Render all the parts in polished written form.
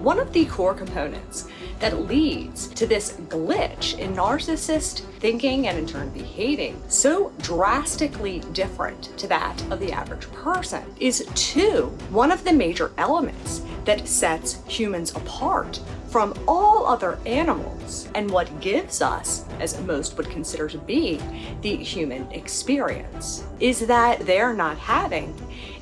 One of the core components that leads to this glitch in narcissist thinking and in turn behaving so drastically different to that of the average person is one of the major elements that sets humans apart from all other animals and what gives us, as most would consider to be, the human experience, is that they're not having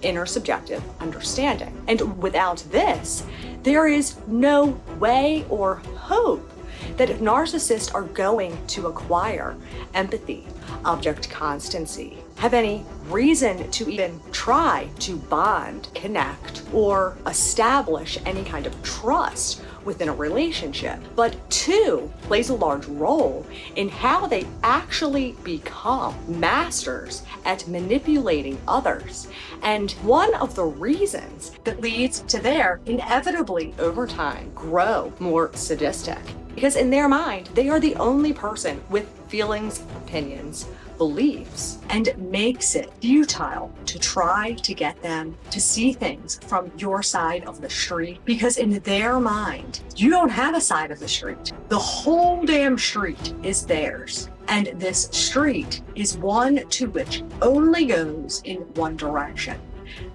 intersubjective understanding. And without this, there is no way or hope that narcissists are going to acquire empathy, object constancy, have any reason to even try to bond, connect, or establish any kind of trust within a relationship. But two plays a large role in how they actually become masters at manipulating others. And one of the reasons that leads to their inevitably over time grow more sadistic. Because in their mind, they are the only person with feelings, opinions, beliefs, and makes it futile to try to get them to see things from your side of the street, because in their mind, you don't have a side of the street. The whole damn street is theirs. And this street is one to which only goes in one direction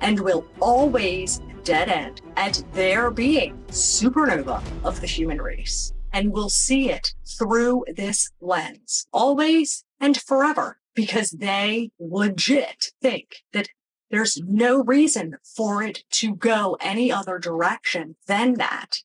and will always dead end at their being supernova of the human race. And we'll see it through this lens, always and forever, because they legit think that there's no reason for it to go any other direction than that.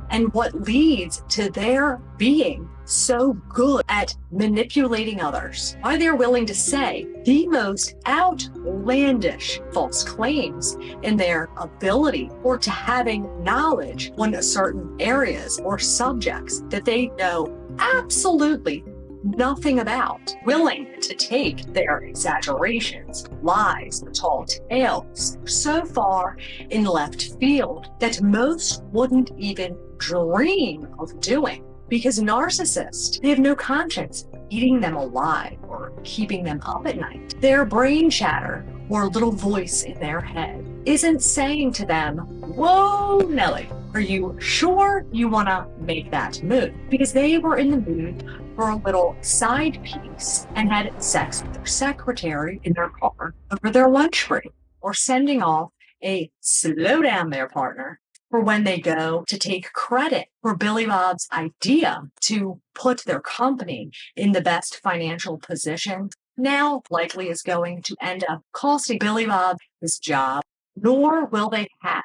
And what leads to their being so good at manipulating others, why they're willing to say the most outlandish false claims in their ability or to having knowledge on certain areas or subjects that they know absolutely nothing about, willing to take their exaggerations, lies, tall tales so far in left field that most wouldn't even dream of doing. Because narcissists, they have no conscience eating them alive or keeping them up at night. Their brain chatter or little voice in their head isn't saying to them, "Whoa, Nelly, are you sure you want to make that move?" Because they were in the mood for a little side piece and had sex with their secretary in their car over their lunch break, or sending off a slow down there partner for when they go to take credit for Billy Bob's idea to put their company in the best financial position. Now likely is going to end up costing Billy Bob his job, nor will they have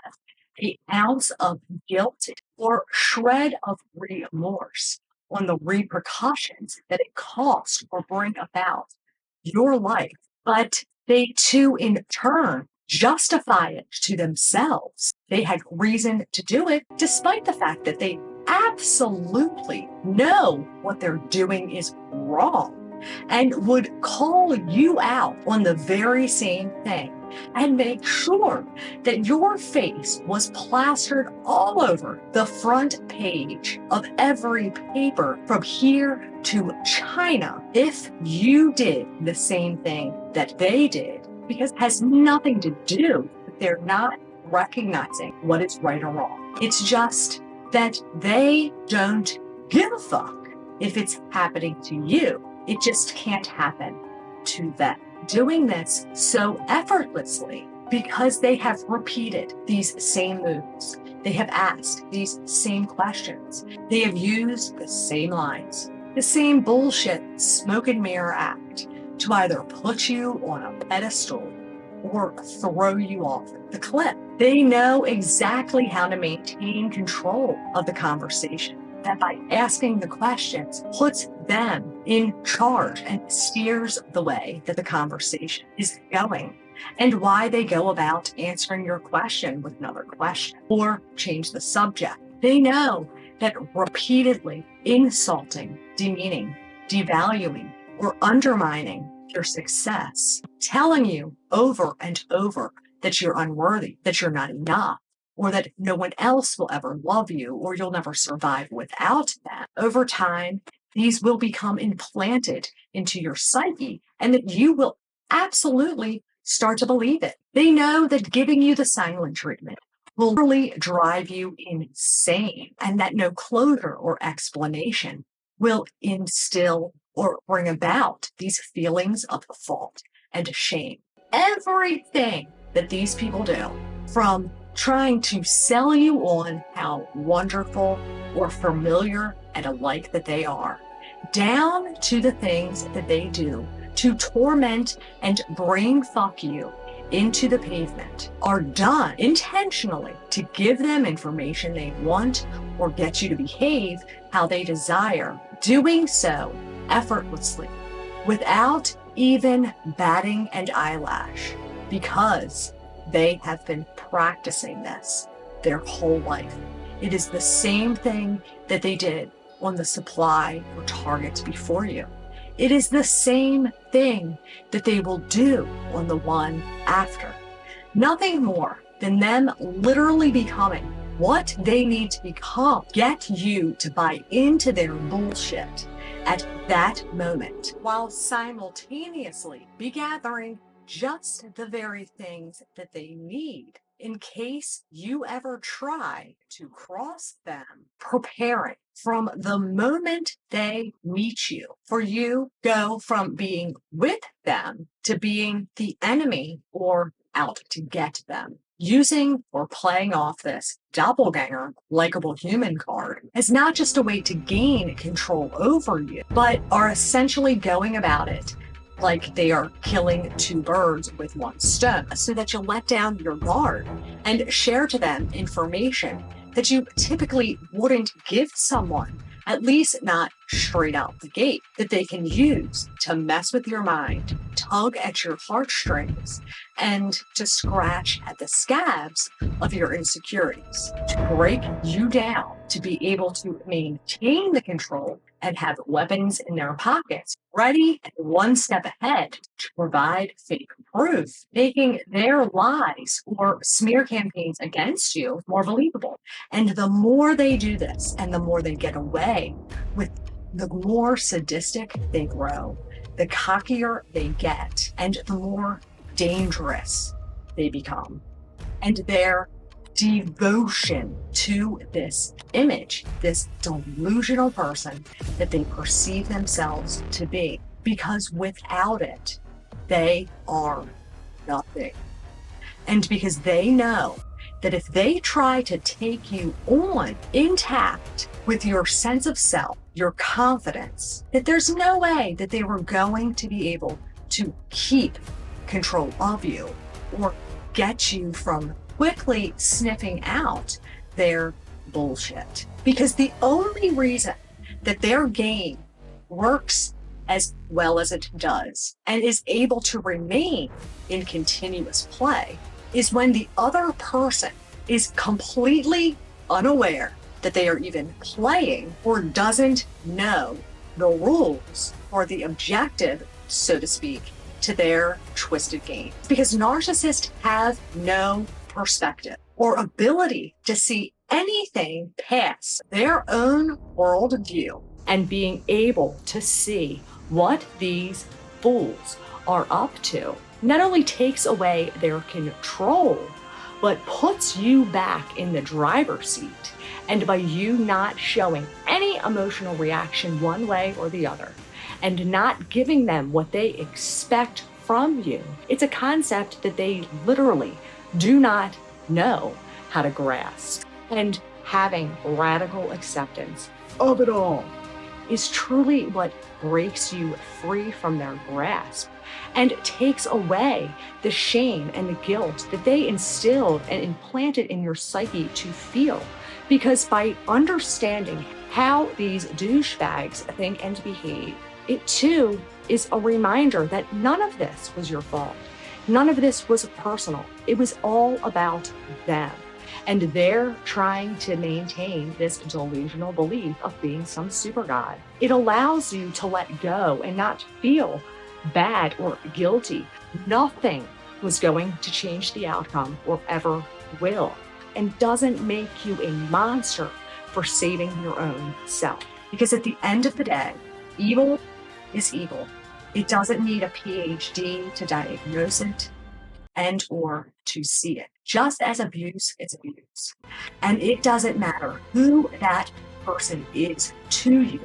an ounce of guilt or shred of remorse on the repercussions that it costs or bring about your life. But they too, in turn, justify it to themselves. They had reason to do it, despite the fact that they absolutely know what they're doing is wrong, and would call you out on the very same thing and make sure that your face was plastered all over the front page of every paper from here to China if you did the same thing that they did, because it has nothing to do with their not recognizing what is right or wrong. It's just that they don't give a fuck if it's happening to you. It just can't happen to them. Doing this so effortlessly because they have repeated these same moves. They have asked these same questions. They have used the same lines, the same bullshit smoke and mirror act to either put you on a pedestal or throw you off the cliff. They know exactly how to maintain control of the conversation. That by asking the questions puts them in charge and steers the way that the conversation is going, and why they go about answering your question with another question or change the subject. They know that repeatedly insulting, demeaning, devaluing, or undermining your success, telling you over and over that you're unworthy, that you're not enough, or that no one else will ever love you, or you'll never survive without them. Over time, these will become implanted into your psyche, and that you will absolutely start to believe it. They know that giving you the silent treatment will really drive you insane, and that no closure or explanation will instill or bring about these feelings of fault and shame. Everything that these people do, from trying to sell you on how wonderful or familiar and alike that they are, down to the things that they do to torment and brain fuck you into the pavement, are done intentionally to give them information they want or get you to behave how they desire, doing so effortlessly, without even batting an eyelash, because they have been practicing this their whole life. It is the same thing that they did on the supply or targets before you. It is the same thing that they will do on the one after. Nothing more than them literally becoming what they need to become, get you to buy into their bullshit at that moment, while simultaneously be gathering just the very things that they need in case you ever try to cross them, preparing from the moment they meet you for you go from being with them to being the enemy or out to get them, using or playing off this doppelganger likable human card as not just a way to gain control over you, but are essentially going about it like they are killing two birds with one stone, so that you'll let down your guard and share to them information that you typically wouldn't give someone, at least not straight out the gate, that they can use to mess with your mind, tug at your heartstrings, and to scratch at the scabs of your insecurities, to break you down, to be able to maintain the control and have weapons in their pockets, ready and one step ahead to provide fake proof, making their lies or smear campaigns against you more believable. And the more they do this and the more they get away with, the more sadistic they grow, the cockier they get, and the more dangerous they become. And their devotion to this image, this delusional person that they perceive themselves to be, because without it, they are nothing. And because they know that if they try to take you on intact with your sense of self, your confidence, that there's no way that they were going to be able to keep control of you or get you from quickly sniffing out their bullshit. Because the only reason that their game works as well as it does and is able to remain in continuous play is when the other person is completely unaware that they are even playing or doesn't know the rules or the objective, so to speak, to their twisted game. Because narcissists have no perspective or ability to see anything past their own worldview, and being able to see what these fools are up to not only takes away their control, but puts you back in the driver's seat. And by you not showing any emotional reaction one way or the other, and not giving them what they expect from you, it's a concept that they literally do not know how to grasp. And having radical acceptance of it all is truly what breaks you free from their grasp and takes away the shame and the guilt that they instilled and implanted in your psyche to feel. Because by understanding how these douchebags think and behave, it too is a reminder that none of this was your fault. None of this was personal. It was all about them. And they're trying to maintain this delusional belief of being some super god. It allows you to let go and not feel bad or guilty. Nothing was going to change the outcome or ever will, and doesn't make you a monster for saving your own self. Because at the end of the day, evil is evil. It doesn't need a PhD to diagnose it and or to see it. just as abuse is abuse. And it doesn't matter who that person is to you.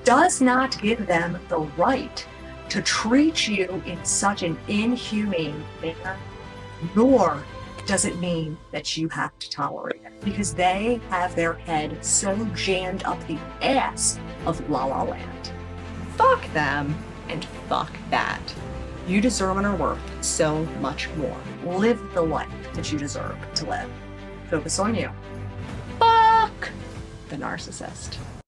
Does not give them the right to treat you in such an inhumane manner, nor does it mean that you have to tolerate it, because they have their head so jammed up the ass of La La Land. Fuck them and fuck that. You deserve and are worth so much more. Live the life that you deserve to live. Focus on you. Fuck the narcissist.